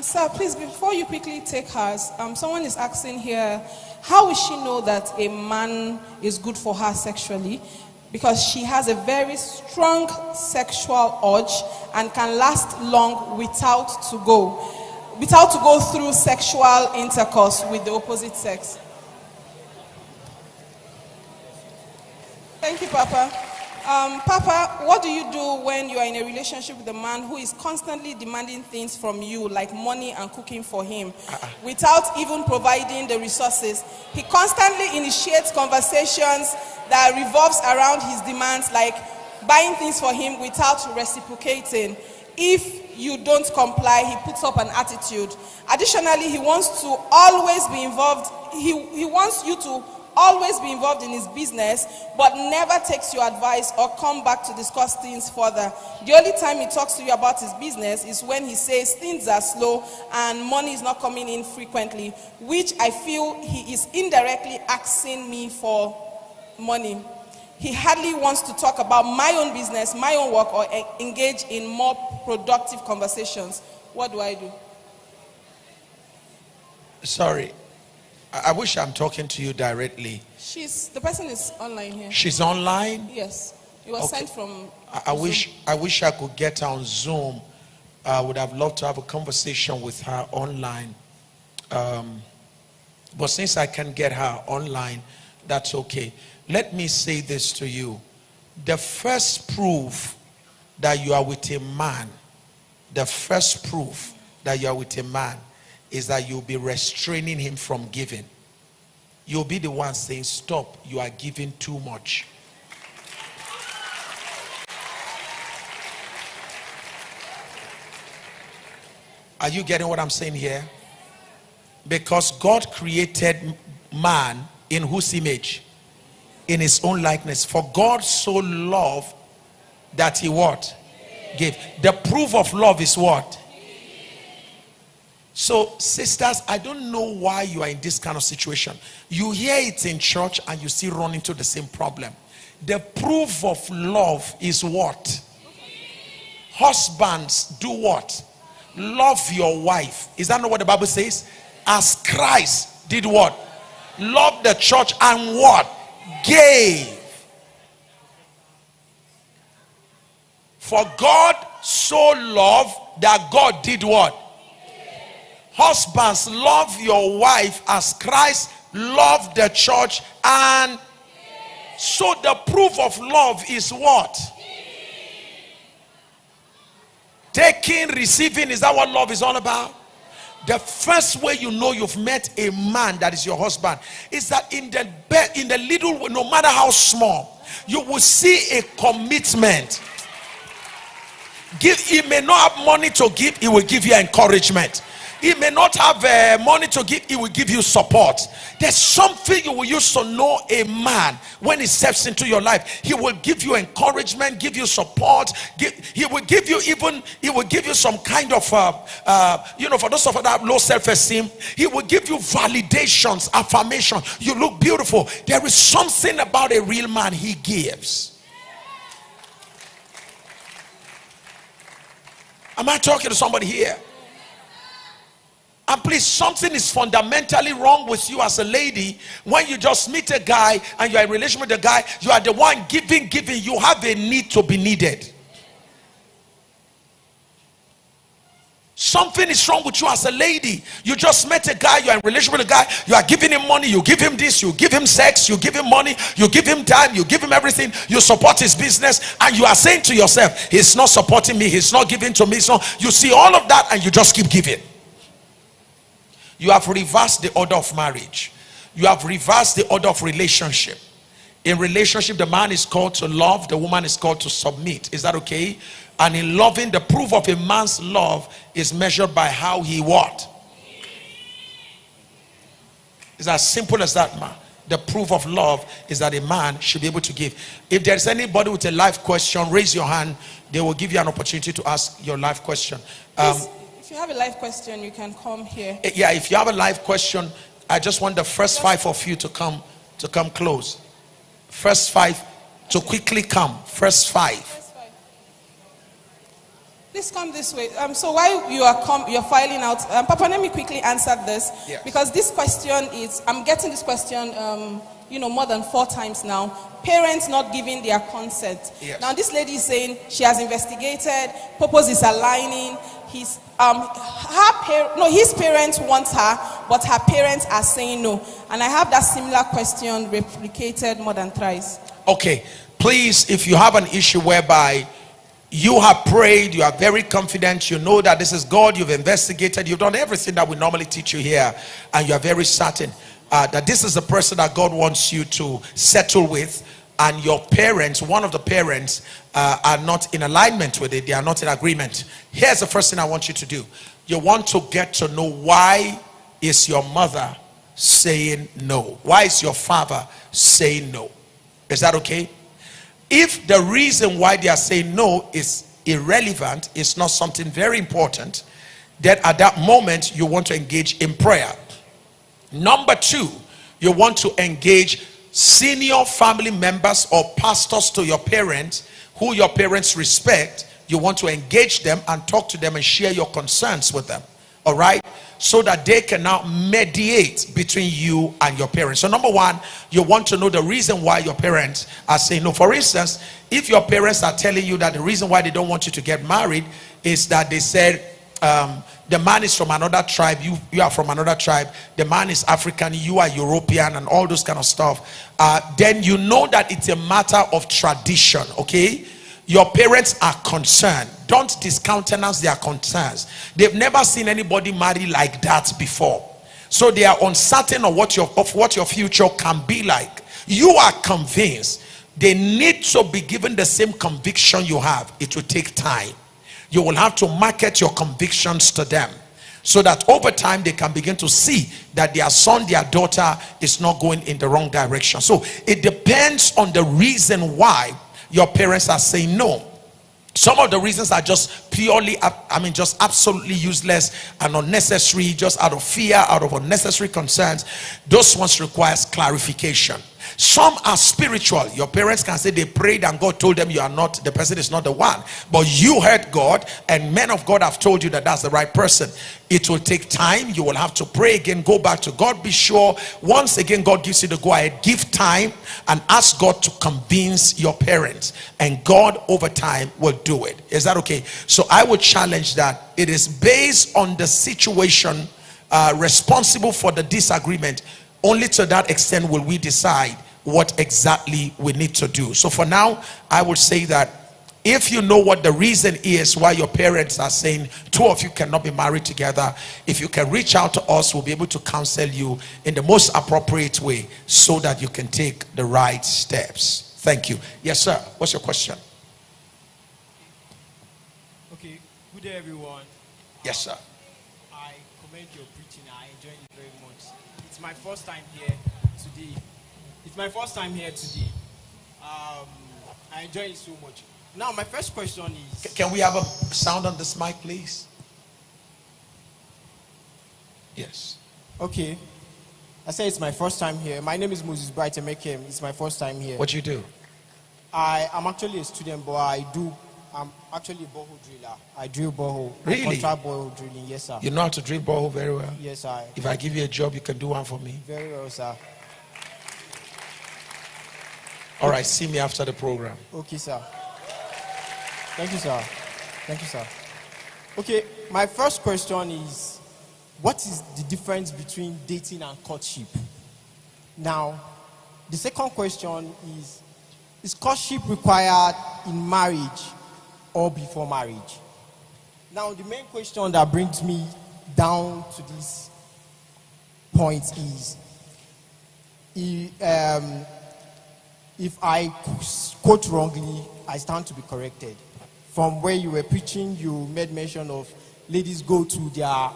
Sir, please, before you quickly take hers, someone is asking here, how will she know that a man is good for her sexually? Because she has a very strong sexual urge and can last long without to go through sexual intercourse with the opposite sex. Thank you, Papa. Papa, what do you do when you are in a relationship with a man who is constantly demanding things from you, like money and cooking for him, without even providing the resources? He constantly initiates conversations that revolves around his demands, like buying things for him without reciprocating. If you don't comply, he puts up an attitude. Additionally, he wants to always be involved. He wants you to always be involved in his business, but never takes your advice or come back to discuss things further. The only time he talks to you about his business is when he says things are slow and money is not coming in frequently, which I feel he is indirectly asking me for money. He hardly wants to talk about my own business, my own work, or engage in more productive conversations. What do I do? Sorry. I wish I'm talking to you directly. The person is online here. She's online? Yes. It was sent from I wish I could get her on Zoom. I would have loved to have a conversation with her online. But since I can get her online, that's okay. Let me say this to you. The first proof that you are with a man, is that you'll be restraining him from giving. You'll be the one saying, stop, you are giving too much. Are you getting what I'm saying here? Because God created man in whose image? In his own likeness. For God so loved that he what? Gave. The proof of love is what? So, sisters, I don't know why you are in this kind of situation. You hear it in church and you still run into the same problem. The proof of love is what? Husbands, do what? Love your wife. Is that not what the Bible says? As Christ did what? Love the church and what? Gave. For God so loved that God did what? Husbands, love your wife as Christ loved the church. And so the proof of love is what? Taking, receiving. Is that what love is all about? The first way you know you've met a man that is your husband is that in the little, no matter how small, you will see a commitment. He may not have money to give, he will give you encouragement. He may not have money to give, he will give you support. There's something you will use to know a man when he steps into your life. He will give you encouragement, give you support. He will give you some kind of, for those of us that have low self-esteem, he will give you validations, affirmation. You look beautiful. There is something about a real man, he gives. Am I talking to somebody here? And please, something is fundamentally wrong with you as a lady. When you just meet a guy and you're in a relationship with the guy, you are the one giving. You have a need to be needed. Something is wrong with you as a lady. You just met a guy, you're in a relationship with a guy, you are giving him money, you give him this, you give him sex, you give him money, you give him time, you give him everything, you support his business, and you are saying to yourself, he's not supporting me, he's not giving to me. So you see all of that and you just keep giving. You have reversed the order of marriage. You have reversed the order of relationship. In relationship, the man is called to love, the woman is called to submit. Is that okay? And in loving, the proof of a man's love is measured by how he what? It's as simple as that, man. The proof of love is that a man should be able to give. If there's anybody with a life question, raise your hand. They will give you an opportunity to ask your life question. If you have a life question, you can come here. Yeah, if you have a live question, I just want the first 5 of you to come close. First 5 to quickly come. First 5. Please come this way. So while you're filing out, Papa, let me quickly answer this. Yes. Because this question I'm getting this question, more than 4 times now. Parents not giving their consent. Yes. Now this lady is saying she has investigated, purpose is aligning. His parents want her, but her parents are saying no. And I have that similar question replicated more than thrice. Okay, please, if you have an issue whereby you have prayed, you are very confident, you know that this is God, you've investigated, you've done everything that we normally teach you here, and you are very certain that this is the person that God wants you to settle with, and your parents, one of the parents, are not in alignment with it, they are not in agreement. Here's the first thing I want you to do. You want to get to know, why is your mother saying no? Why is your father saying no? Is that okay? If the reason why they are saying no is irrelevant, it's not something very important, then at that moment you want to engage in prayer. Number 2, you want to engage senior family members or pastors to your parents, who your parents respect. You want to engage them and talk to them and share your concerns with them. All right, so that they can now mediate between you and your parents. So number 1, you want to know the reason why your parents are saying no. For instance, if your parents are telling you that the reason why they don't want you to get married is that they said the man is from another tribe, you are from another tribe, the man is African, you are European, and all those kind of stuff, then you know that it's a matter of tradition. Okay, your parents are concerned. Don't discountenance their concerns. They've never seen anybody marry like that before, so they are uncertain of what your future can be like. You are convinced. They need to be given the same conviction you have. It will take time. You will have to market your convictions to them, so that over time they can begin to see that their son, their daughter is not going in the wrong direction. So it depends on the reason why your parents are saying no. Some of the reasons are just purely, just absolutely useless and unnecessary, just out of fear, out of unnecessary concerns. Those ones requires clarification. Some are spiritual. Your parents can say they prayed and God told them the person is not the one, but you heard God and men of God have told you that that's the right person. It will take time. You will have to pray again, go back to God. Be sure once again God gives you the go ahead. Give time and ask God to convince your parents, and God over time will do it. Is that okay? So I would challenge that it is based on the situation responsible for the disagreement. Only to that extent will we decide what exactly we need to do. So for now, I would say that if you know what the reason is why your parents are saying 2 of you cannot be married together, if you can reach out to us, we'll be able to counsel you in the most appropriate way so that you can take the right steps. Thank you. Yes, sir. What's your question? Okay. Good day, everyone. Yes, sir. I commend your preaching. I enjoy it very much. It's my first time here today. I enjoy it so much. Now, my first question is... Can we have a sound on this mic, please? Yes. Okay. I say it's my first time here. My name is Moses Bright Emekem. It's my first time here. What do you do? I'm actually a student, but I'm actually a borehole driller. I drill borehole. Really? Contract borehole drilling, yes, sir. You know how to drill borehole very well? Yes, sir. If I give you a job, you can do one for me? Very well, sir. All right, see me after the program. Okay, sir. Thank you, sir. Thank you, sir. Okay, my first question is, what is the difference between dating and courtship? Now, the second question is courtship required in marriage or before marriage? Now, the main question that brings me down to this point is, if I quote wrongly, I stand to be corrected. From where you were preaching, you made mention of ladies go to their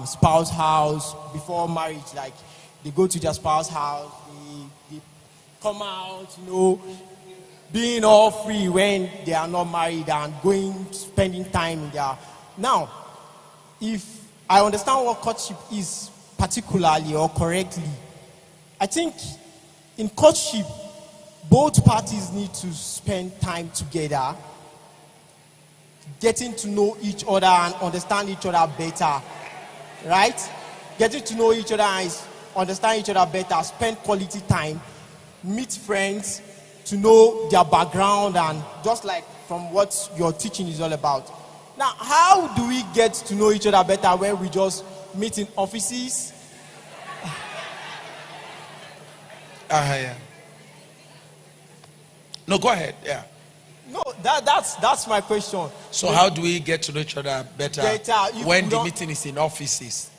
spouse house before marriage, like they go to their spouse house, they come out, being all free when they are not married and spending time in their... Now, if I understand what courtship is particularly or correctly, I think in courtship, both parties need to spend time together. getting to know each other and understand each other better, right? Getting to know each other and understand each other better, spend quality time, meet friends, to know their background, and just like from what your teaching is all about. Now, how do we get to know each other better when we just meet in offices? Yeah. No, go ahead. Yeah. No, that's my question. So how do we get to know each other better when the meeting is in offices?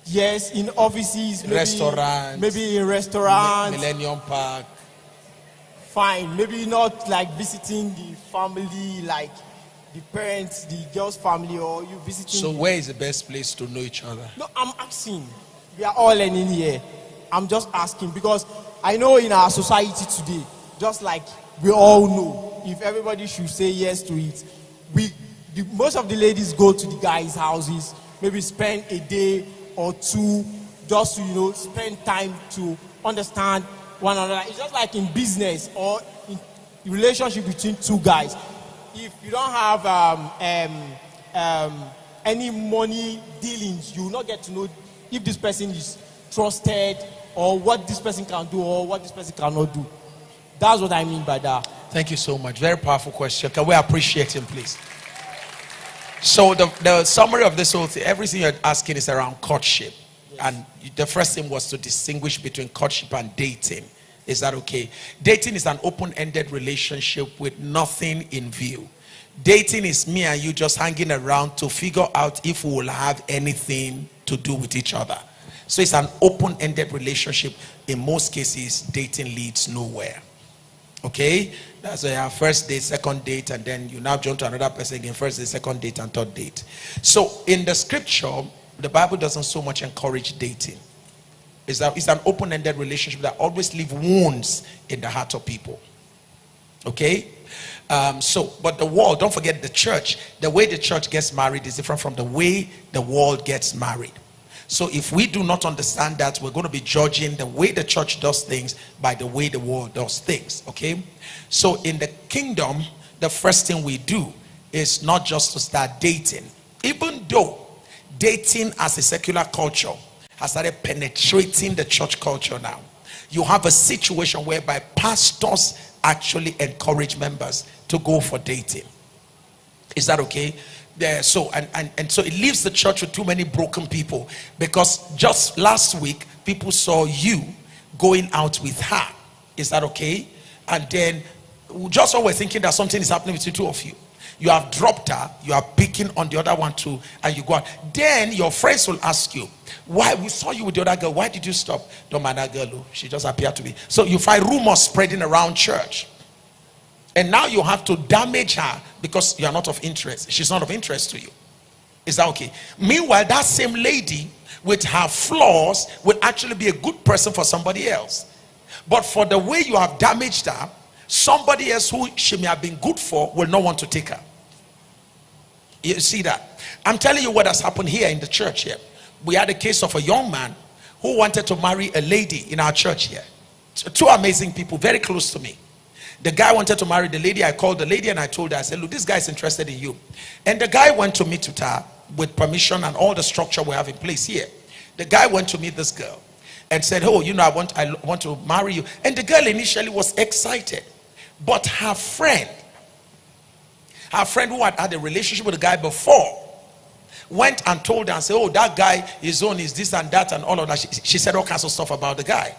Yes, in offices, Restaurants. maybe in restaurants. Millennium Park. Fine, maybe not like visiting the family, like the parents, the girl's family, or you visiting. So where is the best place to know each other? No, I'm asking. We are all learning here. I'm just asking because I know in our society today, just like we all know, if everybody should say yes to it, most of the ladies go to the guys' houses, maybe spend a day or two just to spend time to understand one another. It's just like in business or in relationship between two guys. If you don't have any money dealings, you will not get to know if this person is trusted or what this person can do or what this person cannot do. That's what I mean by that. Thank you so much. Very powerful question. Can we appreciate him, please? So the summary of this whole thing, everything you're asking is around courtship. Yes. And the first thing was to distinguish between courtship and dating. Is that okay? Dating is an open-ended relationship with nothing in view. Dating is me and you just hanging around to figure out if we will have anything to do with each other. So it's an open-ended relationship. In most cases, dating leads nowhere. Okay? That's why you have first date, second date, and then you now jump to another person again, first date, second date, and third date. So in the scripture, the Bible doesn't so much encourage dating. It's an open-ended relationship that always leaves wounds in the heart of people. Okay? But the world, don't forget the church. The way the church gets married is different from the way the world gets married. So if we do not understand that, we're going to be judging the way the church does things by the way the world does things. Okay? So in the kingdom, the first thing we do is not just to start dating. Even though dating as a secular culture has started penetrating the church culture now, you have a situation whereby pastors actually encourage members to go for dating. Is that okay? So it leaves the church with too many broken people, because just last week people saw you going out with her. Is that okay? And then just when we're thinking that something is happening between two of you, you have dropped her, you are picking on the other one too, and you go out. Then your friends will ask you, why? We saw you with the other girl, why did you stop? Don't mind that girl, she just appeared to be. So you find rumors spreading around church, and now you have to damage her because you are not of interest. She's not of interest to you. Is that okay? Meanwhile, that same lady with her flaws will actually be a good person for somebody else, but for the way you have damaged her, somebody else who she may have been good for will not want to take her. You see that? I'm telling you what has happened here in the church here. We had a case of a young man who wanted to marry a lady in our church here. Two amazing people, very close to me. The guy wanted to marry the lady. I called the lady and I told her, I said, look, this guy is interested in you. And the guy went to meet with her with permission and all the structure we have in place here. The guy went to meet this girl and said, oh, I want to marry you. And the girl initially was excited. But her friend who had a relationship with the guy before, went and told her and said, oh, that guy, his own is this and that and all of that. She said all kinds of stuff about the guy.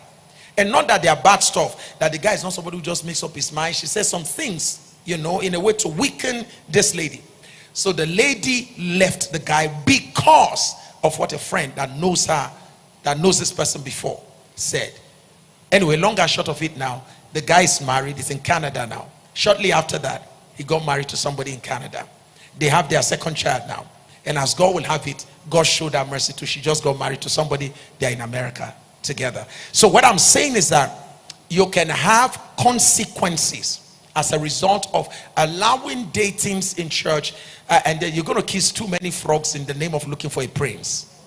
And not that they are bad stuff, that the guy is not somebody who just makes up his mind. She said some things, in a way to weaken this lady. So the lady left the guy because of what a friend that knows her, that knows this person before, said. Anyway, long and short of it now, the guy is married. He's in Canada now. Shortly after that, he got married to somebody in Canada. They have their second child now. And as God will have it, God showed her mercy too. She just got married to somebody. They're in America together. So what I'm saying is that you can have consequences as a result of allowing datings in church, and then you're going to kiss too many frogs in the name of looking for a prince.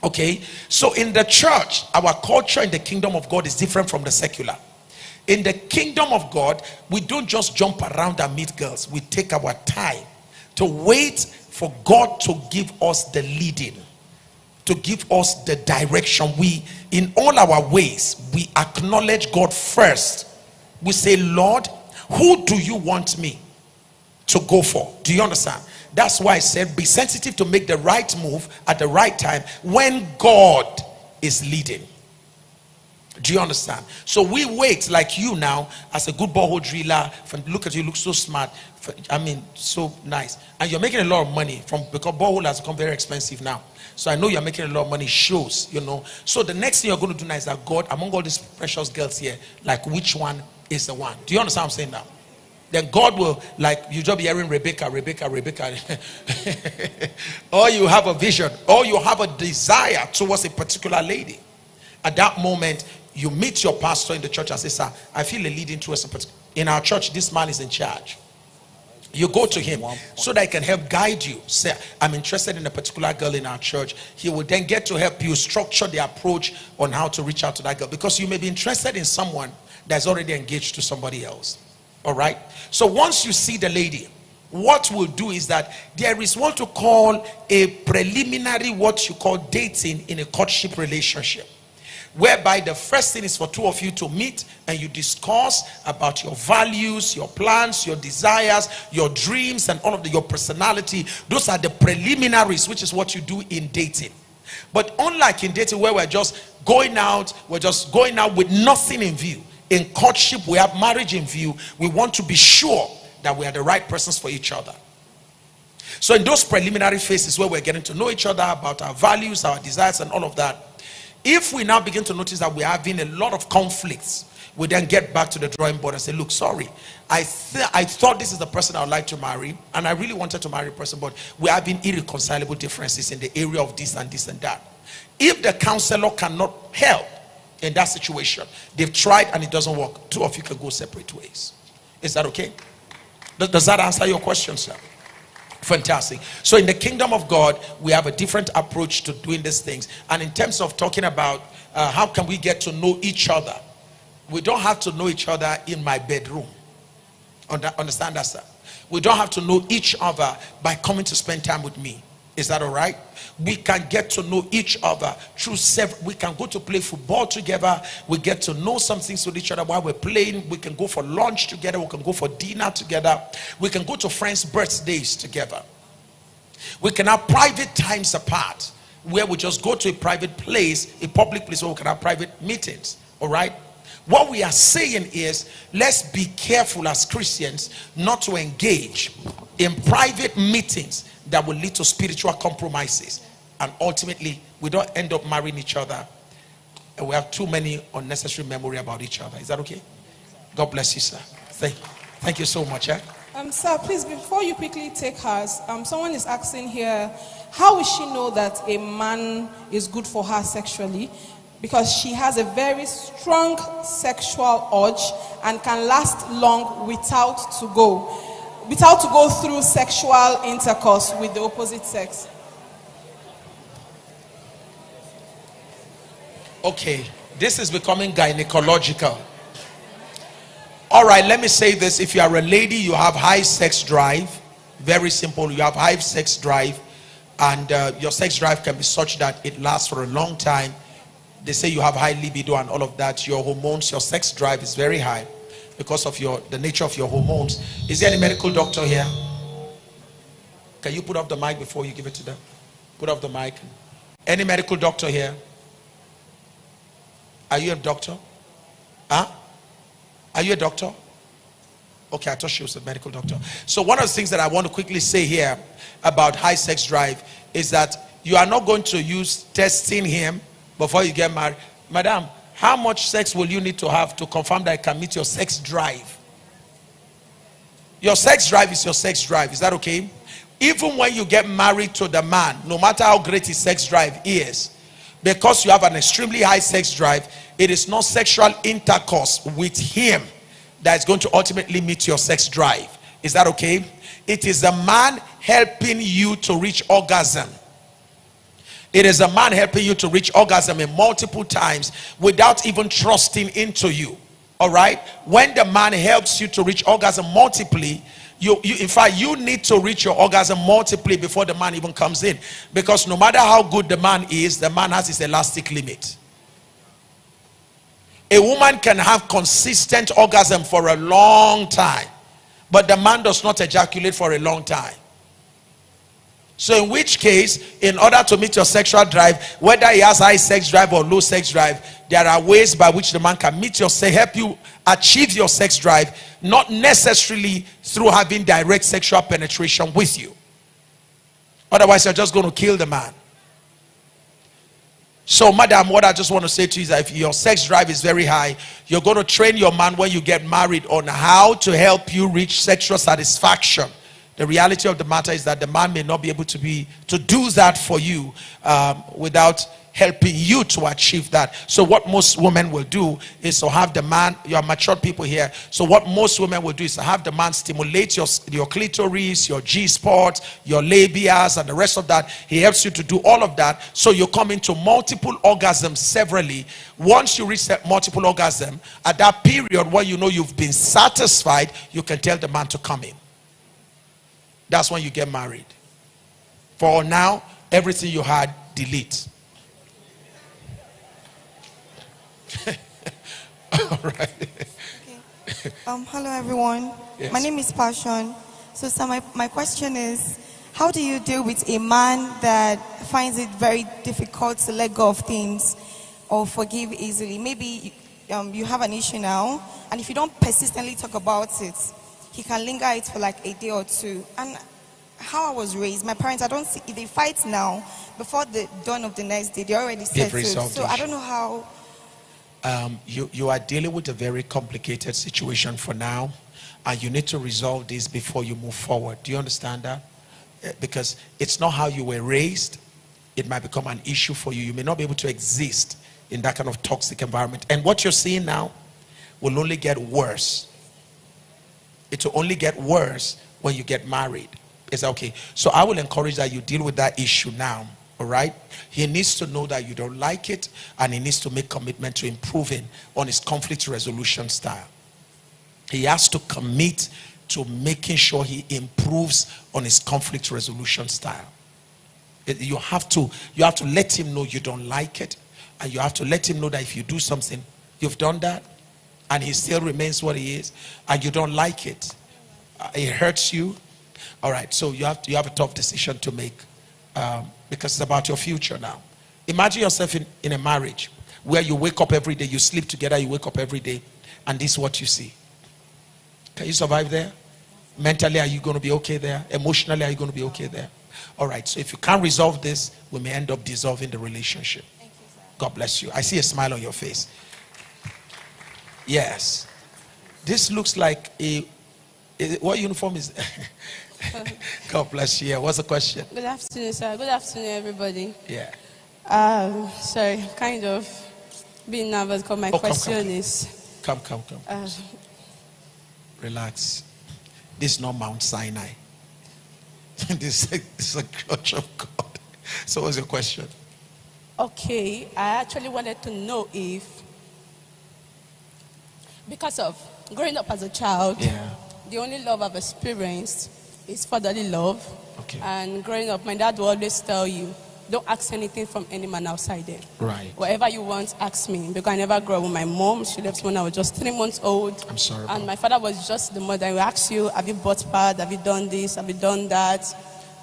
Okay? So in the church, our culture in the kingdom of God is different from the secular. In the kingdom of God, we don't just jump around and meet girls. We take our time to wait for God to give us the leading, to give us the direction. We, in all our ways, we acknowledge God first. We say, Lord, who do you want me to go for? Do you understand? That's why I said be sensitive to make the right move at the right time when God is leading. Do you understand? So we wait, like you now as a good borehole driller. Look at you, look so smart. I mean, so nice, and you're making a lot of money because borehole has become very expensive now. So I know you're making a lot of money. Shows, you know. So the next thing you're going to do now is that, God, among all these precious girls here, like, which one is the one? Do you understand what I'm saying now? Then God will, like, you just be hearing Rebecca. Or you have a vision, or you have a desire towards a particular lady. At that moment, you meet your pastor in the church and say, sir, I feel a leading towards a particular. In our church, this man is in charge. You go to him so that he can help guide you. Say, I'm interested in a particular girl in our church. He will then get to help you structure the approach on how to reach out to that girl, because you may be interested in someone that's already engaged to somebody else. All right. So once you see the lady, what we'll do is that there is what to call a preliminary, what you call dating in a courtship relationship, whereby the first thing is for two of you to meet and you discuss about your values, your plans, your desires, your dreams, and all of your personality. Those are the preliminaries, which is what you do in dating. But unlike in dating, where we're just going out with nothing in view, in courtship we have marriage in view. We want to be sure that we are the right persons for each other. So in those preliminary phases where we're getting to know each other about our values, our desires, and all of that, if we now begin to notice that we're having a lot of conflicts, we then get back to the drawing board and say, look, sorry, I thought this is the person I would like to marry, and I really wanted to marry a person, but we're having irreconcilable differences in the area of this and this and that. If the counselor cannot help in that situation, they've tried and it doesn't work, two of you can go separate ways. Is that okay? Does that answer your question, sir? Fantastic. So in the kingdom of God, we have a different approach to doing these things. And in terms of talking about how can we get to know each other, we don't have to know each other in my bedroom. Understand that, sir? We don't have to know each other by coming to spend time with me. Is that all right? We can get to know each other through we can go to play football together. We get to know some things with each other while we're playing. We can go for lunch together. We can go for dinner together. We can go to friends' birthdays together. We can have private times apart where we just go to a private place, a public place where we can have private meetings. All right? What we are saying is, let's be careful as Christians not to engage in private meetings that will lead to spiritual compromises, and ultimately we don't end up marrying each other and we have too many unnecessary memory about each other. Is that okay? God bless you, sir. Thank you so much. Sir, please, before you quickly take hers, someone is asking here, how will she know that a man is good for her sexually? Because she has a very strong sexual urge and can last long without to go through sexual intercourse with the opposite sex. Okay, this is becoming gynecological. All right, let me say this. If you are a lady, you have high sex drive. Very simple. You have high sex drive, and your sex drive can be such that it lasts for a long time. They say you have high libido and all of that. Your hormones, your sex drive is very high because of the nature of your hormones. Is there any medical doctor here? Can you put off the mic before you give it to them? Put off the mic. Any medical doctor here? Are you a doctor? Huh? Are you a doctor? Okay, I thought she was a medical doctor. So one of the things that I want to quickly say here about high sex drive is that you are not going to use testing him before you get married. Madam, how much sex will you need to have to confirm that I can meet your sex drive? Your sex drive is your sex drive. Is that okay? Even when you get married to the man, no matter how great his sex drive is, because you have an extremely high sex drive, it is not sexual intercourse with him that is going to ultimately meet your sex drive. Is that okay? It is a man helping you to reach orgasm. It is a man helping you to reach orgasm in multiple times without even trusting into you. All right? When the man helps you to reach orgasm multiply, In fact, you need to reach your orgasm multiply before the man even comes in, because no matter how good the man is, the man has his elastic limit. A woman can have consistent orgasm for a long time, but the man does not ejaculate for a long time. So in which case, in order to meet your sexual drive, whether he has high sex drive or low sex drive, there are ways by which the man can meet your, help you achieve your sex drive, not necessarily through having direct sexual penetration with you. Otherwise, you're just going to kill the man. So, madam, what I just want to say to you is that if your sex drive is very high, you're going to train your man when you get married on how to help you reach sexual satisfaction. The reality of the matter is that the man may not be able to do that for you without helping you to achieve that. So what most women will do is to have the man, you are mature people here, so what most women will do is to have the man stimulate your clitoris, your G-spot, your labias, and the rest of that. He helps you to do all of that, so you come into multiple orgasms severally. Once you reach that multiple orgasm, at that period where you know you've been satisfied, you can tell the man to come in. That's when you get married. For now, everything you had, delete. All right. Okay. Hello everyone. Yes. My name is Passion. So my question is, how do you deal with a man that finds it very difficult to let go of things or forgive easily? Maybe you have an issue now, and if you don't persistently talk about it, he can linger it for like a day or two. And how I was raised, my parents, I don't see, if they fight now, before the dawn of the next day, they already settled. So I don't know how. You are dealing with a very complicated situation for now, and you need to resolve this before you move forward. Do you understand that? Because it's not how you were raised. It might become an issue for you. You may not be able to exist in that kind of toxic environment. And what you're seeing now will only get worse. It will only get worse when you get married. Is that okay? So I will encourage that you deal with that issue now. All right, he needs to know that you don't like it, and he needs to make commitment to improving on his conflict resolution style. He has to commit to making sure he improves on his conflict resolution style. You have to let him know you don't like it, and you have to let him know that if you do something, you've done that, and he still remains what he is, and you don't like it, it hurts you. All right, so you have a tough decision to make. Because it's about your future now. Imagine yourself in a marriage where you wake up every day, you sleep together, you wake up every day, and this is what you see. Can you survive there? Mentally, are you going to be okay there? Emotionally, are you going to be okay there? All right, so if you can't resolve this, we may end up dissolving the relationship. Thank you, sir. God bless you. I see a smile on your face. Yes. This looks like what uniform is God bless you. What's the question? Good afternoon, sir. Good afternoon, everybody. Yeah. Sorry, kind of being nervous because my question is... Come. Relax. This is not Mount Sinai. This is a church of God. So what's your question? Okay, I actually wanted to know if, because of growing up as a child, the only love I've experienced is fatherly love. Okay. And growing up, my dad will always tell you, don't ask anything from any man outside there. Right. Whatever you want, ask me. Because I never grew up with my mom. She left when I was just 3 months old. I'm sorry. And my father was just the mother. He asked you, have you bought pad? Have you done this? Have you done that?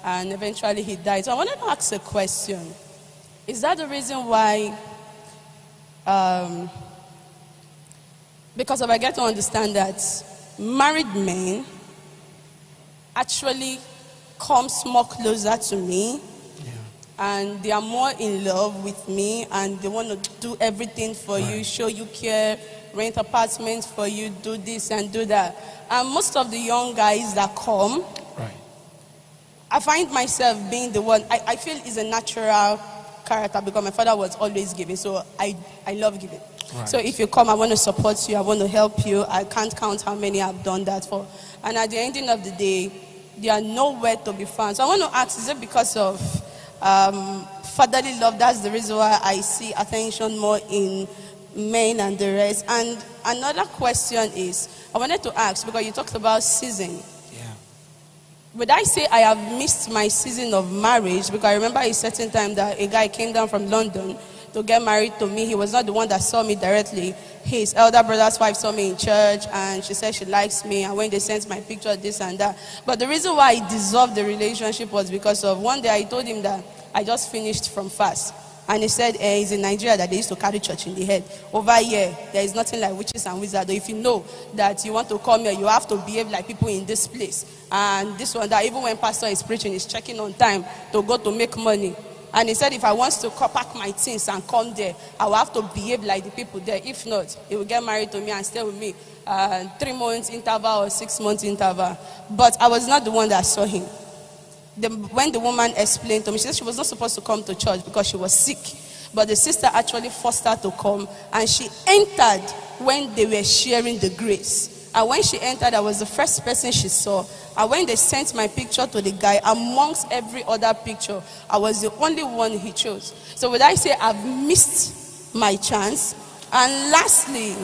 And eventually he died. So I wanted to ask a question. Is that the reason why, because I get to understand that married men actually comes more closer to me, and they are more in love with me, and they want to do everything for you, show you care, rent apartments for you, do this and do that. And most of the young guys that come, I find myself being the one. I feel is a natural character because my father was always giving, so I love giving. So if you come, I want to support you, I want to help you. I can't count how many I've done that for. And at the ending of the day, they are nowhere to be found. So I want to ask, is it because of fatherly love? That's the reason why I see attention more in men and the rest. And another question is, I wanted to ask, because you talked about season. Would I say I have missed my season of marriage? Because I remember a certain time that a guy came down from London to get married to me. He was not the one that saw me directly. His elder brother's wife saw me in church and she said she likes me. And when they sent my picture, this and that. But the reason why I dissolved the relationship was because of one day I told him that I just finished from fast. And he said he's in Nigeria that they used to carry church in the head. Over here, there is nothing like witches and wizards. If you know that you want to come here, you have to behave like people in this place. And this one, that even when pastor is preaching, he's checking on time to go to make money. And he said if I want to pack my things and come there, I will have to behave like the people there. If not, he will get married to me and stay with me 3 months interval or 6 months interval. But I was not the one that saw him. When the woman explained to me, she said she was not supposed to come to church because she was sick. But the sister actually forced her to come, and she entered when they were sharing the grace. And when she entered, I was the first person she saw. And when they sent my picture to the guy, amongst every other picture, I was the only one he chose. So would I say I've missed my chance? And lastly,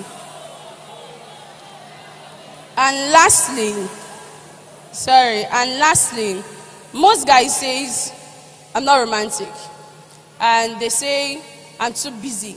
most guys says I'm not romantic, and they say I'm too busy,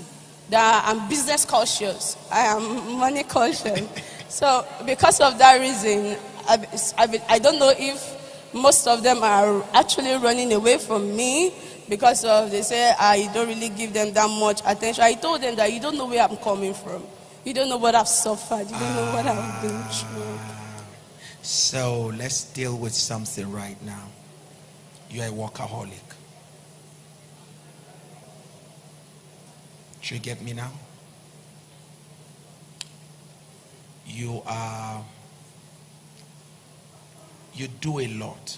that I'm business cautious, I am money cautious. So because of that reason, I don't know if most of them are actually running away from me because of, they say I don't really give them that much attention. I told them that you don't know where I'm coming from, you don't know what I've suffered, you don't know what I've been through. So let's deal with something right now. You're a workaholic. Do you get me now? You do a lot.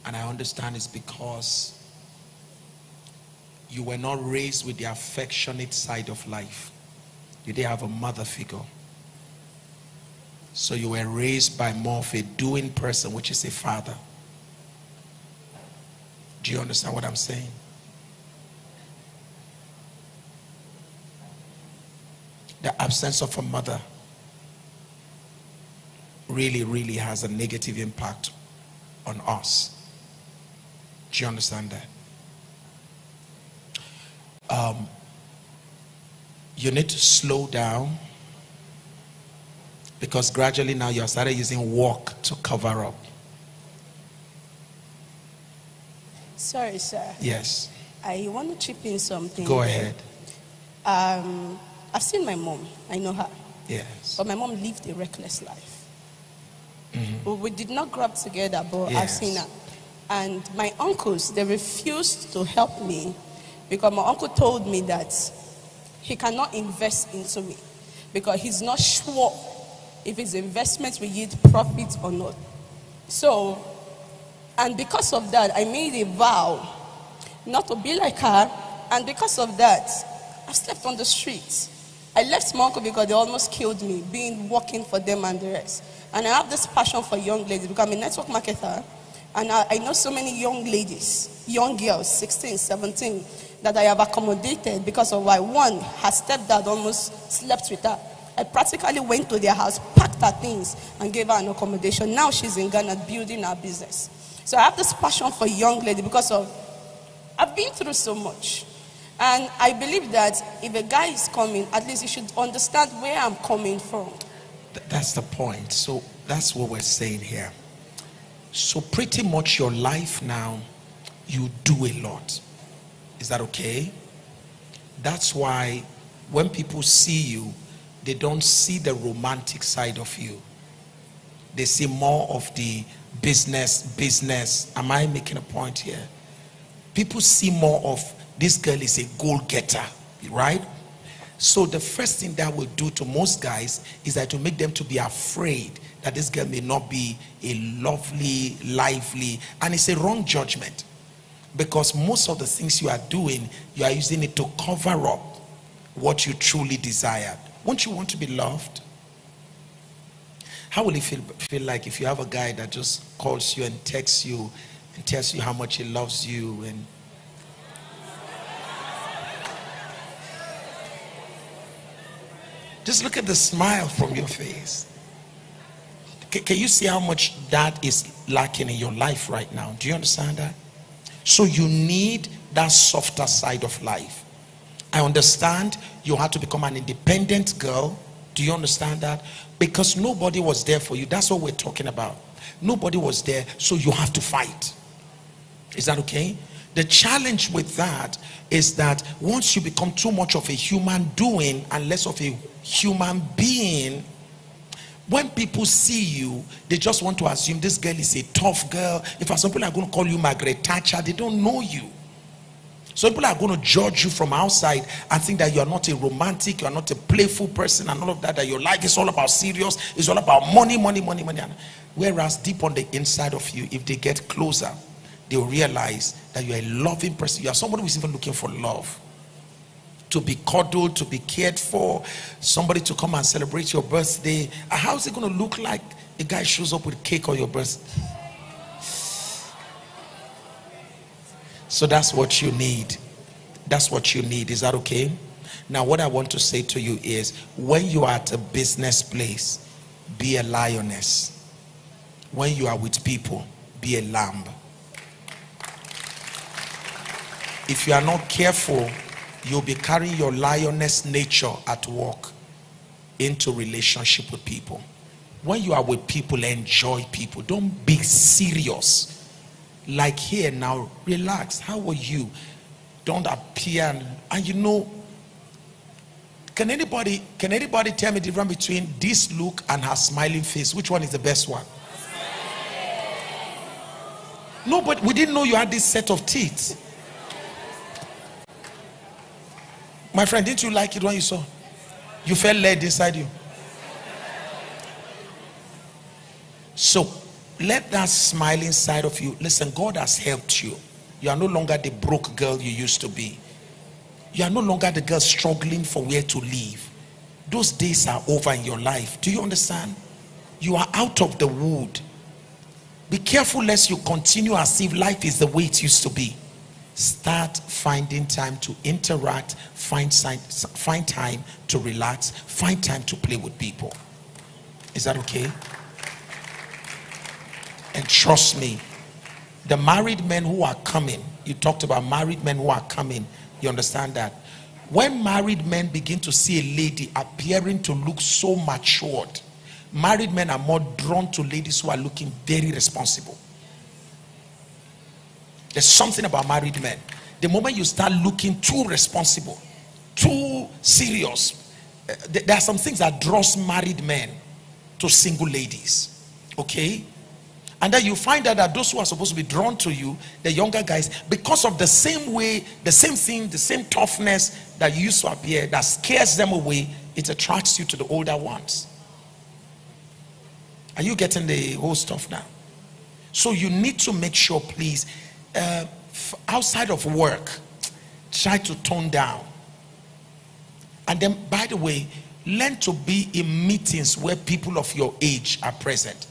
And I understand it's because you were not raised with the affectionate side of life. You didn't have a mother figure. So you were raised by more of a doing person, which is a father. Do you understand what I'm saying? The absence of a mother really has a negative impact on us. Do you understand that? You need to slow down, because gradually now you have started using work to cover up. Sorry, sir. Yes. I want to chip in something. Go ahead. I've seen my mom. I know her. Yes. But my mom lived a reckless life. Mm-hmm. We did not grow up together, but Yes. I've seen her. And my uncles, they refused to help me because my uncle told me that he cannot invest into me because he's not sure if his investment will yield profit or not. So, and because of that, I made a vow not to be like her. And because of that, I've slept on the streets. I left my uncle because they almost killed me, working for them and the rest. And I have this passion for young ladies because I'm a network marketer. And I know so many young ladies, young girls, 16, 17, that I have accommodated because of why. One, her stepdad almost slept with her. I practically went to their house, packed her things, and gave her an accommodation. Now she's in Ghana building her business. So I have this passion for young ladies because of, I've been through so much. And I believe that if a guy is coming, at least he should understand where I'm coming from. That's the point. So that's what we're saying here. So pretty much your life now, you do a lot. Is that okay? That's why when people see you, they don't see the romantic side of you. They see more of the business. Am I making a point here? People see more of, this girl is a goal-getter, right? So the first thing that will do to most guys is that to make them to be afraid that this girl may not be a lovely, lively, and it's a wrong judgment. Because most of the things you are doing, you are using it to cover up what you truly desired. Won't you want to be loved? How will it feel like if you have a guy that just calls you and texts you and tells you how much he loves you? And just look at the smile from your face. Can you see how much that is lacking in your life right now? Do you understand that? So you need that softer side of life. I understand you had to become an independent girl. Do you understand that? Because nobody was there for you. That's what we're talking about. Nobody was there, so you have to fight. Is that okay? The challenge with that is that once you become too much of a human doing and less of a human being, when people see you, they just want to assume this girl is a tough girl. If some people are going to call you Margaret Thatcher, they don't know you. So people are going to judge you from outside and think that you are not a romantic, you are not a playful person and all of that, that your life is all about serious, it's all about money. Whereas deep on the inside of you, if they get closer, they'll realize that you're a loving person. You are somebody who's even looking for love. To be cuddled, to be cared for, somebody to come and celebrate your birthday. How's it going to look like a guy shows up with cake on your birthday? So that's what you need. That's what you need. Is that okay? Now what I want to say to you is, when you are at a business place, be a lioness. When you are with people, be a lamb. If you are not careful, you'll be carrying your lioness nature at work into relationship with people. When you are with people, enjoy people. Don't be serious. Like here now, relax. How are you? Don't appear and you know. Can anybody tell me the difference between this look and her smiling face? Which one is the best one? No, but we didn't know you had this set of teeth. My friend, didn't you like it when you saw? You felt led inside you. So let that smiling side of you, listen, God has helped you. You are no longer the broke girl you used to be. You are no longer the girl struggling for where to live. Those days are over in your life. Do you understand? You are out of the wood. Be careful lest you continue as if life is the way it used to be. Start finding time to interact, find time to relax, find time to play with people. Is that okay? And trust me, the married men who are coming, you talked about married men who are coming, you understand that? When married men begin to see a lady appearing to look so matured, married men are more drawn to ladies who are looking very responsible. There's something about married men. The moment you start looking too responsible, too serious, there are some things that draws married men to single ladies. Okay? And then you find out that those who are supposed to be drawn to you, the younger guys, because of the same way, the same thing, the same toughness that used to appear, that scares them away, it attracts you to the older ones. Are you getting the whole stuff now? So you need to make sure, please, outside of work, try to tone down. And then, by the way, learn to be in meetings where people of your age are present.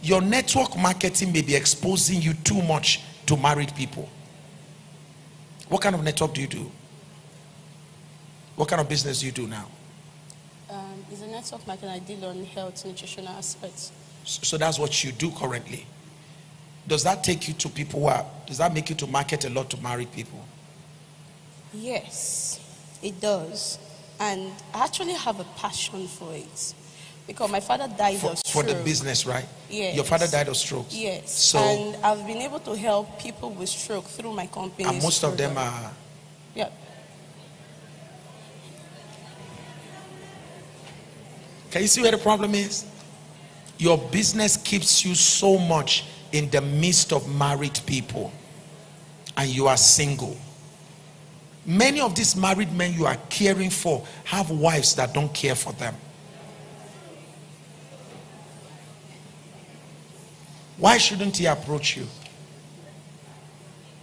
Your network marketing may be exposing you too much to married people. What kind of network do you do? What kind of business do you do now? It's a network marketing I deal on health, nutritional aspects. So that's what you do currently. Does that take you to people who are, does that make you to market a lot to married people? Yes, it does. And I actually have a passion for it. Because my father died of stroke. For the business, right? Yes. Your father died of stroke? Yes. So, and I've been able to help people with stroke through my company. And most of them are... Yeah. Can you see where the problem is? Your business keeps you so much in the midst of married people. And you are single. Many of these married men you are caring for have wives that don't care for them. Why shouldn't he approach you?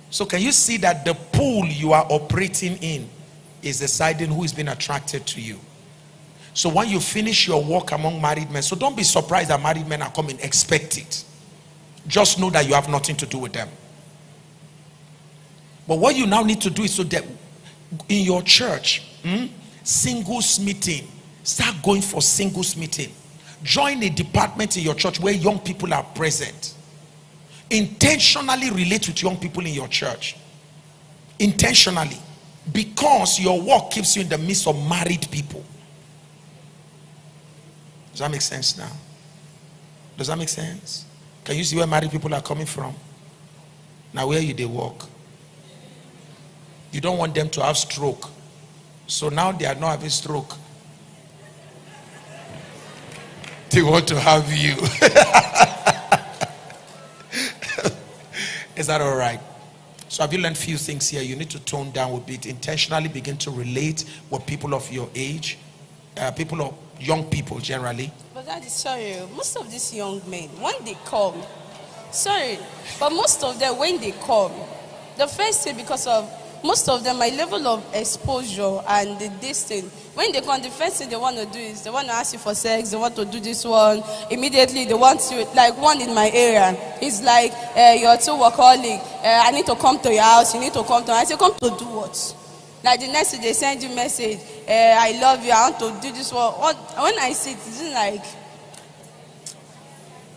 So can you see that the pool you are operating in is deciding who is being attracted to you? So when you finish your work among married men, so don't be surprised that married men are coming, expect it. Just know that you have nothing to do with them. But what you now need to do is so that in your church, singles meeting, start going for singles meeting. Join a department in your church where young people are present. Intentionally relate with young people in your church. Intentionally. Because your work keeps you in the midst of married people. Does that make sense now? Does that make sense? Can you see where married people are coming from? Now where you they work? You don't want them to have stroke. So now they are not having stroke. They want to have you. Is that all right? So have you learned few things here? You need to tone down a bit. Intentionally begin to relate with people of your age. People of young people generally. But Daddy, sorry, most of these young men, when they come, sorry, but most of them, when they come, the first thing, because of most of them, my level of exposure and the distance, when they come, the first thing they want to do is they want to ask you for sex, they want to do this one. Immediately, they want to, like one in my area, it's like, you're too workaholic, I need to come to your house, you need to come to, I say, come to do what? Like the next day, they send you message, I love you, I want to do this one. When I see it, it's like...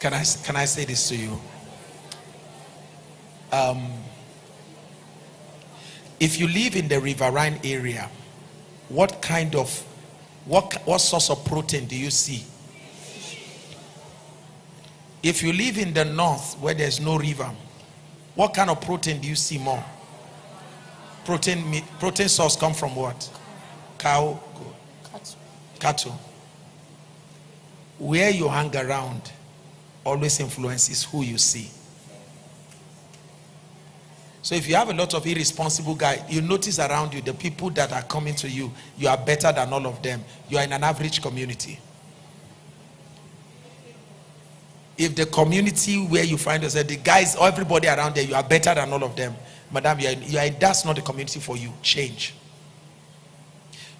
Can I say this to you? If you live in the riverine area, what source of protein do you see? If you live in the north where there's no river, what kind of protein do you see more? Protein source come from what? Cow? Cattle. Where you hang around always influences who you see. So if you have a lot of irresponsible guys, you notice around you, the people that are coming to you, you are better than all of them. You are in an average community. If the community where you find yourself, the guys, everybody around there, you are better than all of them. Madam, that's not the community for you. Change.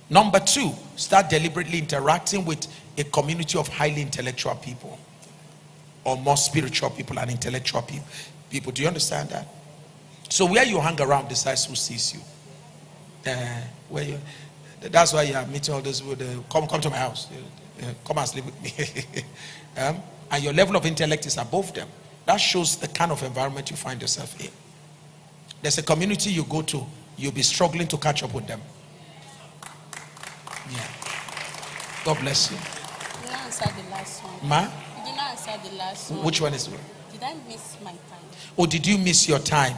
Number 2, start deliberately interacting with a community of highly intellectual people. Or more spiritual people and intellectual people. Do you understand that? So where you hang around decides who sees you. That's why you are meeting all those people. Come to my house. Come and sleep with me. And your level of intellect is above them. That shows the kind of environment you find yourself in. There's a community you go to, you'll be struggling to catch up with them. Yeah. God bless you. You did not answer the last one. Ma? You did not answer the last one. Which one is it? Did I miss my time? Oh, did you miss your time?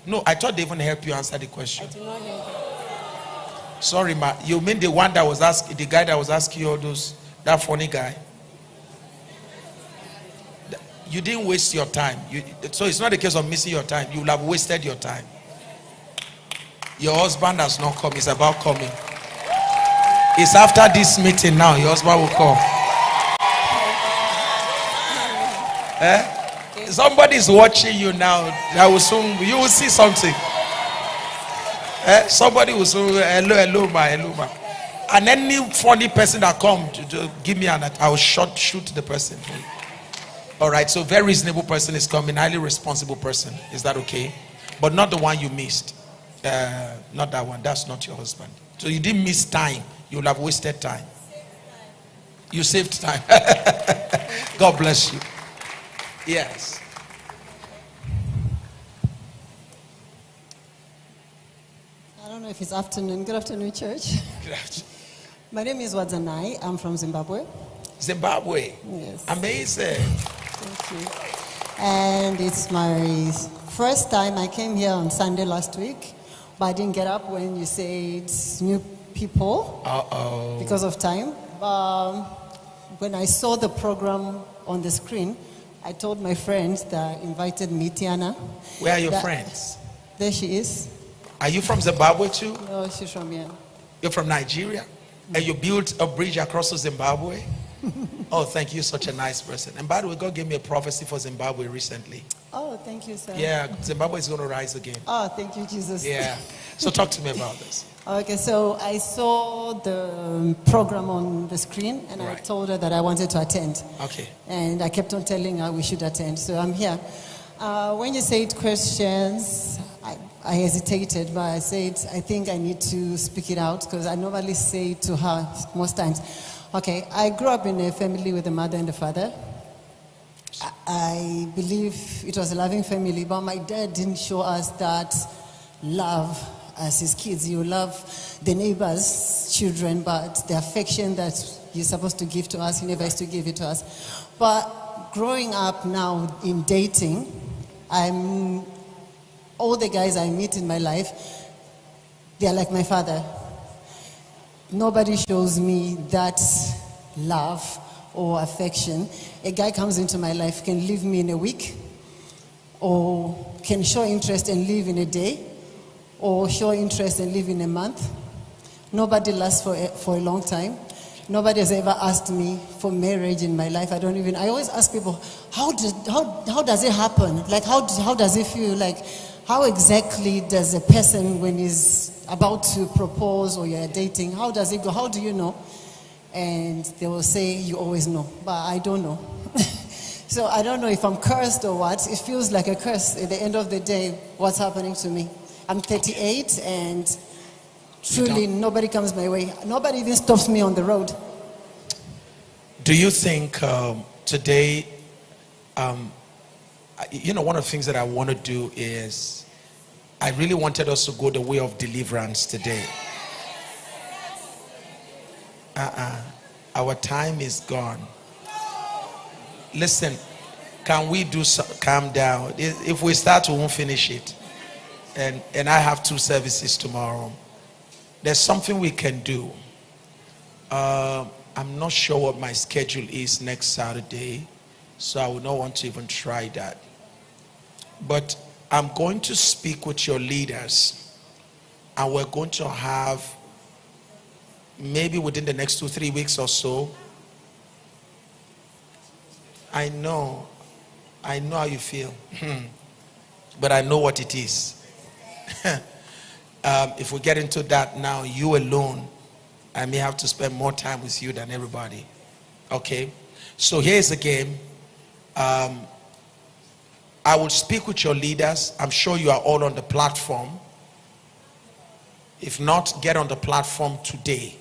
No, I thought they even helped you answer the question. I did not hear that. Sorry, ma. You mean the one that was asking, the guy that was asking you all those, that funny guy? You didn't waste your time. So it's not a case of missing your time. You will have wasted your time. Your husband has not come. It's about coming. It's after this meeting now. Your husband will come. Somebody is watching you now. That will soon, you will see something. Somebody will say, hello, ma. And any funny person that come to give me I will shoot the person. All right, so very reasonable person is coming, highly responsible person. Is that okay? But not the one you missed. Not that one. That's not your husband. So you didn't miss time. You will have wasted time. You saved time. God bless you. Yes. I don't know if it's afternoon. Good afternoon, church. Good afternoon. My name is Wadzanai. I'm from Zimbabwe. Zimbabwe. Yes. Amazing. Thank you. And it's my first time. I came here on Sunday last week, but I didn't get up when you said new people because of time. When I saw the program on the screen, I told my friends that invited me, Tiana. Where are your friends? There she is. Are you from Zimbabwe too? No, she's from here. You're from Nigeria? And you built a bridge across to Zimbabwe? Oh, thank you. Such a nice person. And by the way, God gave me a prophecy for Zimbabwe recently. Oh, thank you, sir. Yeah, Zimbabwe is going to rise again. Oh, thank you, Jesus. Yeah. So talk to me about this. Okay, so I saw the program on the screen and I told her that I wanted to attend. Okay. And I kept on telling her we should attend. So I'm here. When you said questions, I hesitated, but I said, I think I need to speak it out because I normally say it to her most times. Okay, I grew up in a family with a mother and a father. I believe it was a loving family, but my dad didn't show us that love as his kids. You love the neighbor's children, but the affection that you're supposed to give to us, he never used to give it to us. But growing up now in dating, all the guys I meet in my life, they are like my father. Nobody shows me that love or affection. A guy comes into my life, can leave me in a week, or can show interest and leave in a day, or show interest and leave in a month. Nobody lasts for a long time. Nobody has ever asked me for marriage in my life. I always ask people, how does it happen? Like, how does it feel? Like, how exactly does a person, when he's about to propose or you're dating, how does it go? How do you know? And they will say, you always know, but I don't know. So I don't know if I'm cursed or what. It feels like a curse at the end of the day, what's happening to me. I'm 38 and truly nobody comes my way. Nobody even stops me on the road. Do you think today, one of the things that I want to do is, I really wanted us to go the way of deliverance today. Our time is gone. Listen, can we calm down? If we start, we won't finish it. And I have 2 services tomorrow. There's something we can do. I'm not sure what my schedule is next Saturday, so I would not want to even try that. But I'm going to speak with your leaders, and we're going to have, maybe within the next 2-3 weeks or so. I know how you feel, but I know what it is. If we get into that now, you alone, I may have to spend more time with you than everybody. Okay, so here's the game. I will speak with your leaders. I'm sure you are all on the platform. If not, get on the platform today.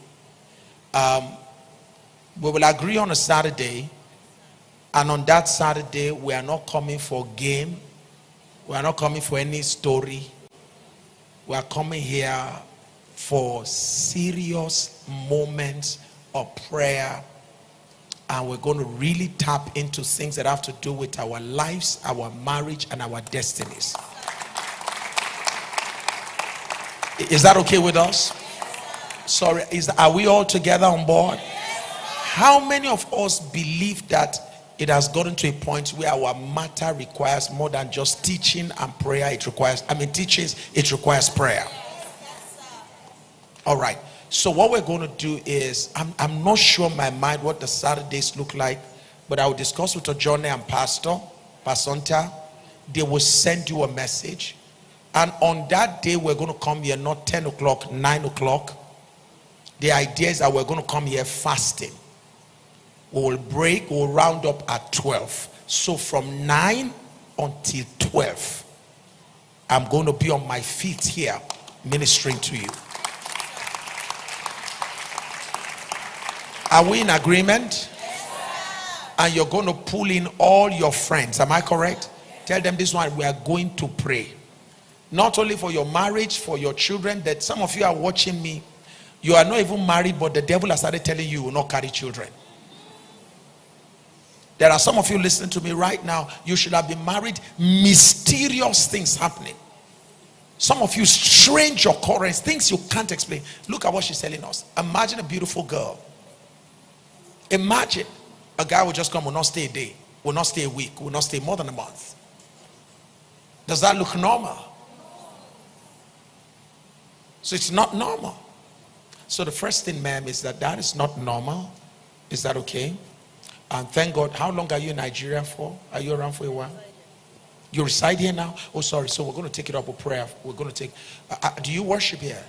We will agree on a Saturday, and on that Saturday we are not coming for game, we are not coming for any story. We are coming here for serious moments of prayer, and we're going to really tap into things that have to do with our lives, our marriage, and our destinies. Is that okay with us? Sorry, are we all together on board? How many of us believe that it has gotten to a point where our matter requires more than just teaching and prayer? It requires prayer. All right, so what we're going to do is, I'm not sure in my mind what the Saturdays look like, but I will discuss with Johnny and Pastor Pasonta. They will send you a message, and on that day we're going to come here not 10 o'clock, 9 o'clock. The idea is that we're going to come here fasting. We will break, we'll round up at 12. So from 9 until 12, I'm going to be on my feet here ministering to you. Are we in agreement? And you're going to pull in all your friends. Am I correct? Tell them this one, we are going to pray. Not only for your marriage, for your children. That some of you are watching me, you are not even married, but the devil has started telling you will not carry children. There are some of you listening to me right now, you should have been married, mysterious things happening. Some of you, strange occurrence, things you can't explain. Look at what she's telling us. Imagine a beautiful girl. Imagine a guy will just come, will not stay a day, will not stay a week, will not stay more than a month. Does that look normal? So it's not normal. So the first thing, ma'am, is that is not normal. Is that okay? And thank God. How long are you in Nigeria for? Are you around for a while? You reside here now? Oh, sorry. So we're going to take it up with prayer. We're going to take. Do you worship here?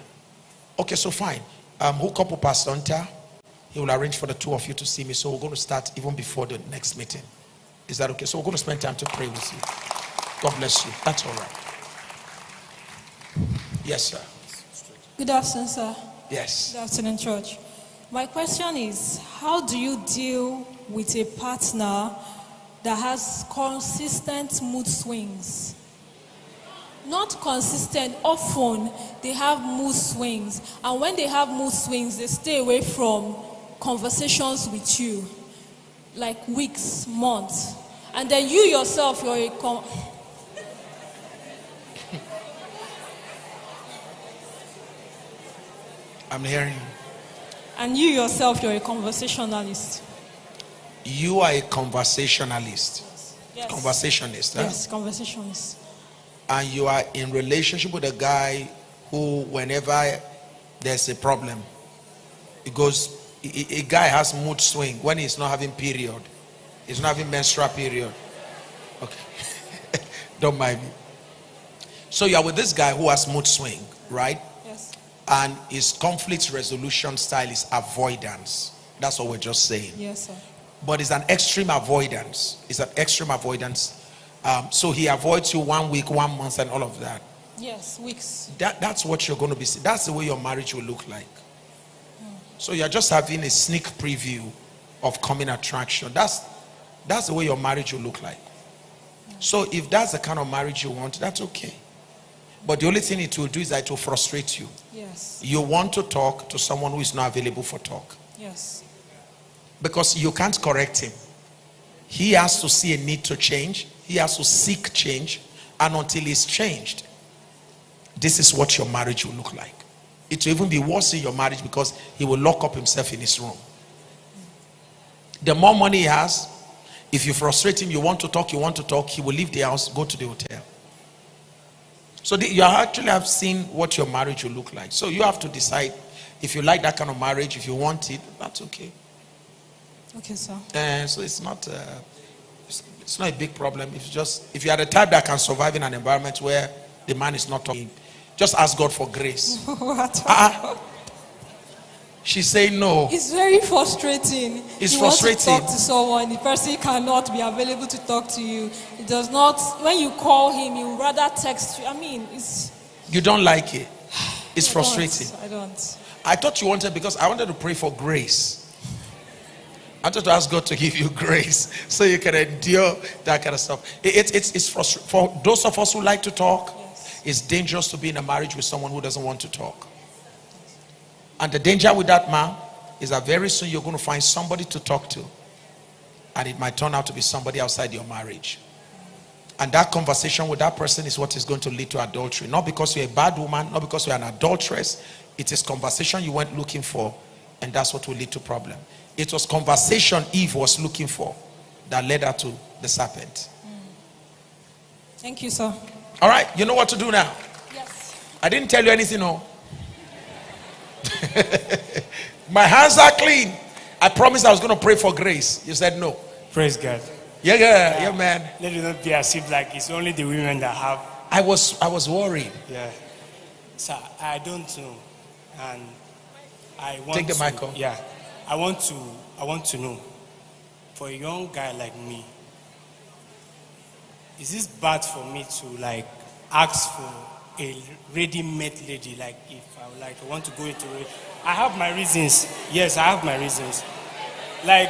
Okay, so fine. Hook up with Pastor Hunter. He will arrange for the 2 of you to see me. So we're going to start even before the next meeting. Is that okay? So we're going to spend time to pray with you. God bless you. That's all right. Yes, sir. Good afternoon, sir. Yes. Good afternoon, church. My question is, how do you deal with a partner that has consistent mood swings? Not consistent, often they have mood swings. And when they have mood swings, they stay away from conversations with you, like weeks, months. And then you yourself, you're a I'm hearing you. And you yourself, you're a conversationalist. You are a conversationalist. Yes. Conversationist. Huh? Yes, conversationalist. And you are in relationship with a guy who, whenever there's a problem, it goes, a guy has mood swing when he's not having period. He's not having menstrual period. Okay. Don't mind me. So you are with this guy who has mood swing, right? Yes. And his conflict resolution style is avoidance. That's what we're just saying. Yes, sir. But it's an extreme avoidance. It's an extreme avoidance. So he avoids you 1 week, 1 month, and all of that. Yes, weeks. That's what you're going to be. That's the way your marriage will look like. So you're just having a sneak preview of coming attraction. That's the way your marriage will look like. So if that's the kind of marriage you want, that's okay. But the only thing it will do is that it will frustrate you. Yes. You want to talk to someone who is not available for talk. Yes. Because you can't correct him. He has to see a need to change. He has to seek change. And until he's changed, this is what your marriage will look like. It will even be worse in your marriage because he will lock up himself in his room. The more money he has, if you frustrate him, you want to talk, he will leave the house, go to the hotel. So you actually have seen what your marriage will look like. So you have to decide if you like that kind of marriage, if you want it, that's okay. Okay, sir. So it's not a big problem. If you are the type that can survive in an environment where the man is not talking, just ask God for grace. She's saying no. It's very frustrating. It's you frustrating. Want to talk to someone, the person cannot be available to talk to you. It does not. When you call him, he would rather text you. I mean, it's. You don't like it. It's frustrating. I don't. I thought you wanted, because I wanted to pray for grace. I wanted to ask God to give you grace so you can endure that kind of stuff. It's frustrating. For those of us who like to talk, yes, it's dangerous to be in a marriage with someone who doesn't want to talk. And the danger with that man is that very soon you're going to find somebody to talk to. And it might turn out to be somebody outside your marriage. And that conversation with that person is what is going to lead to adultery. Not because you're a bad woman, not because you're an adulteress. It is conversation you went looking for, and that's what will lead to problem. It was conversation Eve was looking for that led her to the serpent. Thank you, sir. All right, you know what to do now? Yes. I didn't tell you anything, no. My hands are clean. I promised I was going to pray for grace. You said no. Praise God. Yeah, man. Let it not be as if like it's only the women that have. I was worried. Yeah. So I don't know, and I want Take the mic off. Yeah, I want to know, for a young guy like me, is this bad for me to like ask for a ready-made lady? Like if I want to go into it, I have my reasons. Yes, I have my reasons. Like,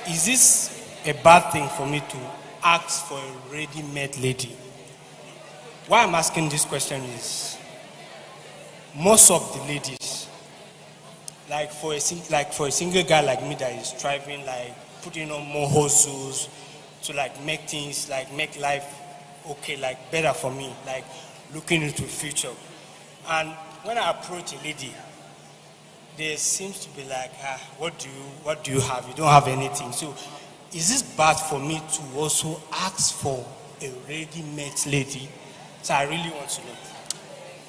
is this a bad thing for me to ask for a ready-made lady? Why I'm asking this question is, most of the ladies, like for a single guy like me that is striving, like putting on more hustles to like make things, like make life okay, like better for me, like looking into the future. And when I approach a lady, there seems to be like, what do you have? You don't have anything. So is this bad for me to also ask for a ready-made lady? So I really want to know.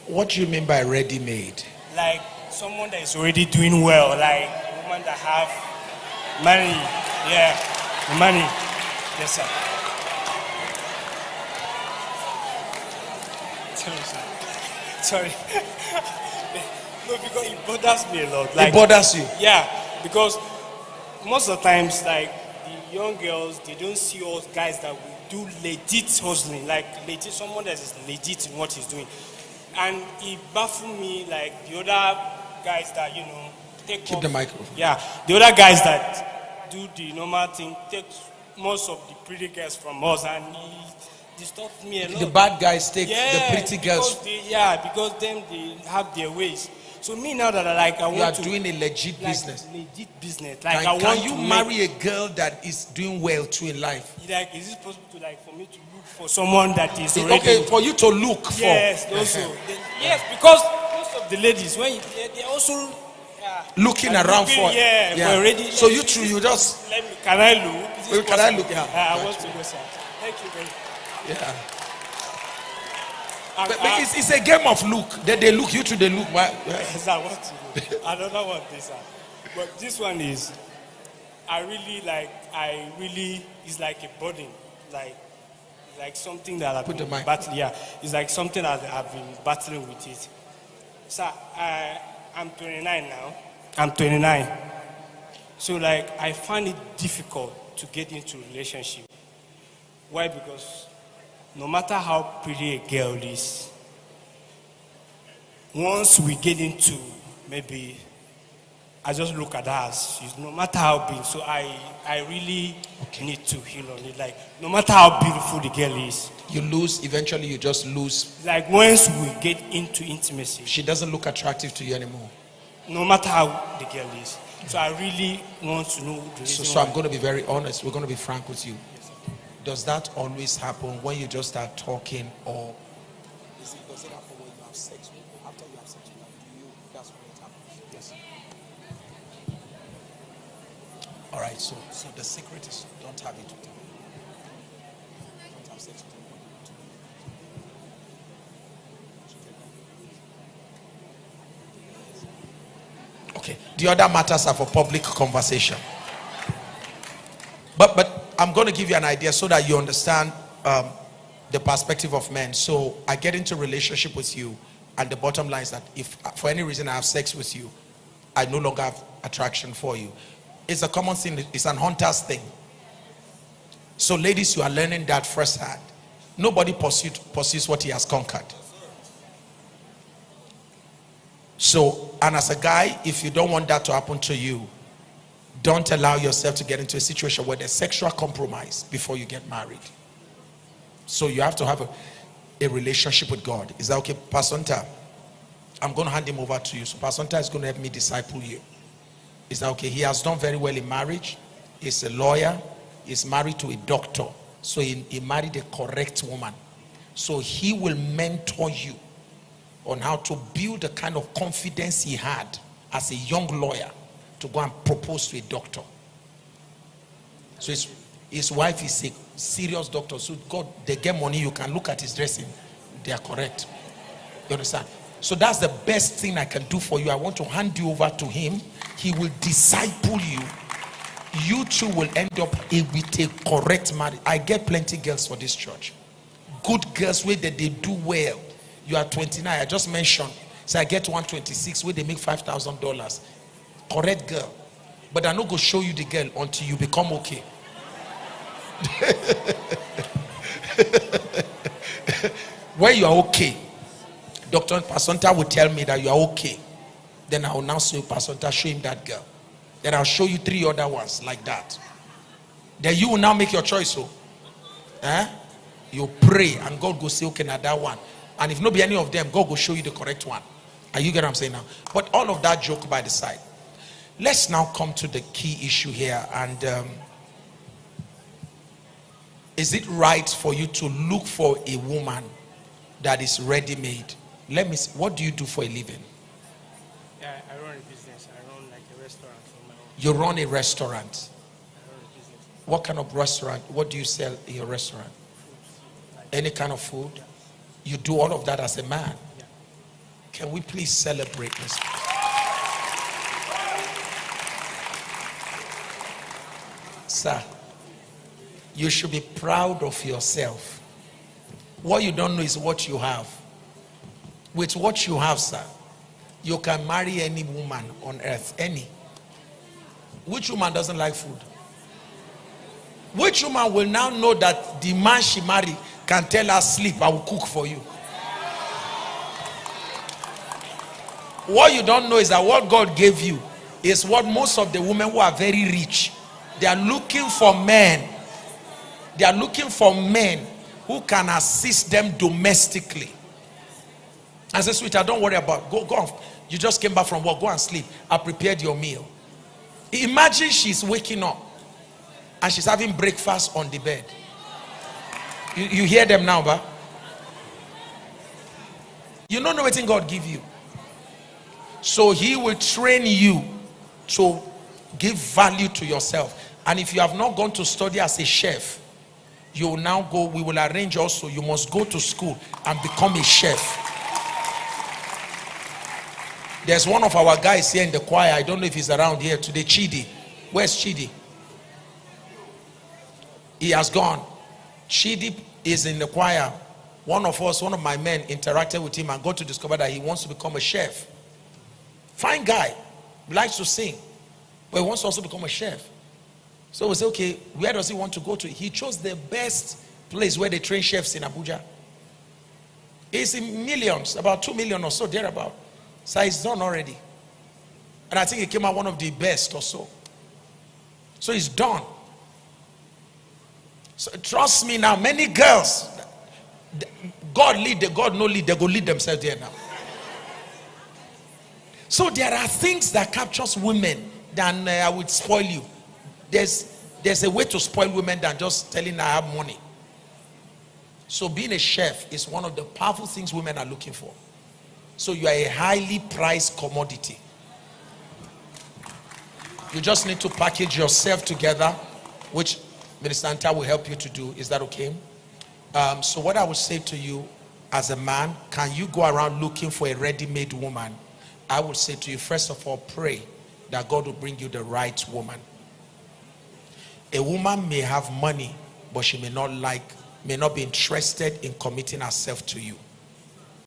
What do you mean by ready-made? Like someone that is already doing well, like a woman that have money. Yeah, money. Yes, sir. Sorry. No, because it bothers me a lot. Like, it bothers you? Yeah, because most of the times, like the young girls, they don't see us guys that we do legit hustling, like legit, someone that is legit in what he's doing. And he baffled me like the other guys that, take Keep off. the microphone. Yeah, the other guys that do the normal thing, take most of the pretty girls from us, and he disturbed me a lot. The bad guys take the pretty girls. Because them, they have their ways. So me now that I want to... You are doing a legit business. Legit business. Can you marry a girl that is doing well too in life? Like, is it possible to, like, for me to look for someone that is already... Okay, for you to look for. Yes, also. Yes, because most of the ladies, when they're also... looking around for... Yeah, for already... So you just... Can I look? Can I look? Yeah. I want to go, sir. Thank you very much. Yeah. But it's a game of look. They look, you too, they look. Yes, I want to do. Another one, this, sir. But this one is, it's like a burden. Like something that I've been battling. Yeah, it's like something that I've been battling with it. Sir, I'm 29 now. I'm 29. So, like, I find it difficult to get into a relationship. Why? Because no matter how pretty a girl is, once we get into, maybe, I just look at her, no matter how big, so I really need to heal on it. Like, no matter how beautiful the girl is, you lose, eventually you just lose. Like, once we get into intimacy, she doesn't look attractive to you anymore. No matter how the girl is. So I really want to know the reason. So I'm going to be very honest. We're going to be frank with you. Does that always happen when you just start talking, or does it happen when you have sex? After you have sex, that's when it happens? Yes. All right. So the secret is don't have it. Don't have sex with him. Okay. The other matters are for public conversation. But I'm going to give you an idea so that you understand the perspective of men. So I get into a relationship with you, and the bottom line is that if for any reason I have sex with you, I no longer have attraction for you. It's a common thing. It's an hunter's thing. So ladies, you are learning that firsthand. Nobody pursues what he has conquered. So, and as a guy, if you don't want that to happen to you, don't allow yourself to get into a situation where there's sexual compromise before you get married. So you have to have a relationship with God. Is that okay? Pastor Nta, I'm going to hand him over to you. So Pastor Nta is going to help me disciple you. Is that okay? He has done very well in marriage. He's a lawyer. He's married to a doctor. So he married a correct woman. So he will mentor you on how to build the kind of confidence he had as a young lawyer to go and propose to a doctor. So his wife is a serious doctor. So God, they get money. You can look at his dressing. They are correct. You understand? So that's the best thing I can do for you. I want to hand you over to him. He will disciple you. You two will end up with a correct marriage. I get plenty girls for this church. Good girls where they do well. You are 29. I just mentioned. So I get 126 where they make $5,000. Correct girl. But I'm not going to show you the girl until you become okay. When you are okay, Dr. Pasonta will tell me that you are okay. Then I will now say, Pasonta, show him that girl. Then I'll show you 3 other ones like that. Then you will now make your choice. So, you pray and God will say, okay, now that one. And if not be any of them, God will show you the correct one. Are you getting what I'm saying now? But all of that joke by the side. Let's now come to the key issue here. And is it right for you to look for a woman that is ready-made? Let me see. What do you do for a living? Yeah, I run a business. I run like a restaurant for my own. You run a restaurant. I run a business. What kind of restaurant? What do you sell in your restaurant? Any kind of food? You do all of that as a man? Yeah. Can we please celebrate this? Sir, you should be proud of yourself. What you don't know is what you have. With what you have, sir, you can marry any woman on earth. Any. Which woman doesn't like food? Which woman will now know that the man she married can tell her, sleep, I will cook for you? What you don't know is that what God gave you is what most of the women who are very rich, they are looking for men. They are looking for men who can assist them domestically. I said, sweetheart, don't worry about it. Go on. You just came back from work. Go and sleep. I prepared your meal. Imagine she's waking up and she's having breakfast on the bed. You hear them now, but you don't know what God give you. So he will train you to give value to yourself. And if you have not gone to study as a chef, you will now go. We will arrange also. You must go to school and become a chef. There's one of our guys here in the choir. I don't know if he's around here today. Chidi. Where's Chidi? He has gone. Chidi is in the choir. One of my men interacted with him and got to discover that he wants to become a chef. Fine guy. Likes to sing. But he wants to also become a chef. So we say, okay, where does he want to go to? He chose the best place where they train chefs in Abuja. It's in millions, about 2 million or so, thereabout. So it's done already. And I think it came out one of the best or so. So it's done. So trust me now, many girls, God lead, God no lead, they go lead themselves there now. So there are things that captures women than I would spoil you. There's a way to spoil women than just telling her I have money. So being a chef is one of the powerful things women are looking for. So you are a highly priced commodity. You just need to package yourself together, which Minister Anta will help you to do. Is that okay? So what I would say to you as a man, can you go around looking for a ready-made woman? I would say to you, first of all, pray that God will bring you the right woman. A woman may have money, but she may not be interested in committing herself to you.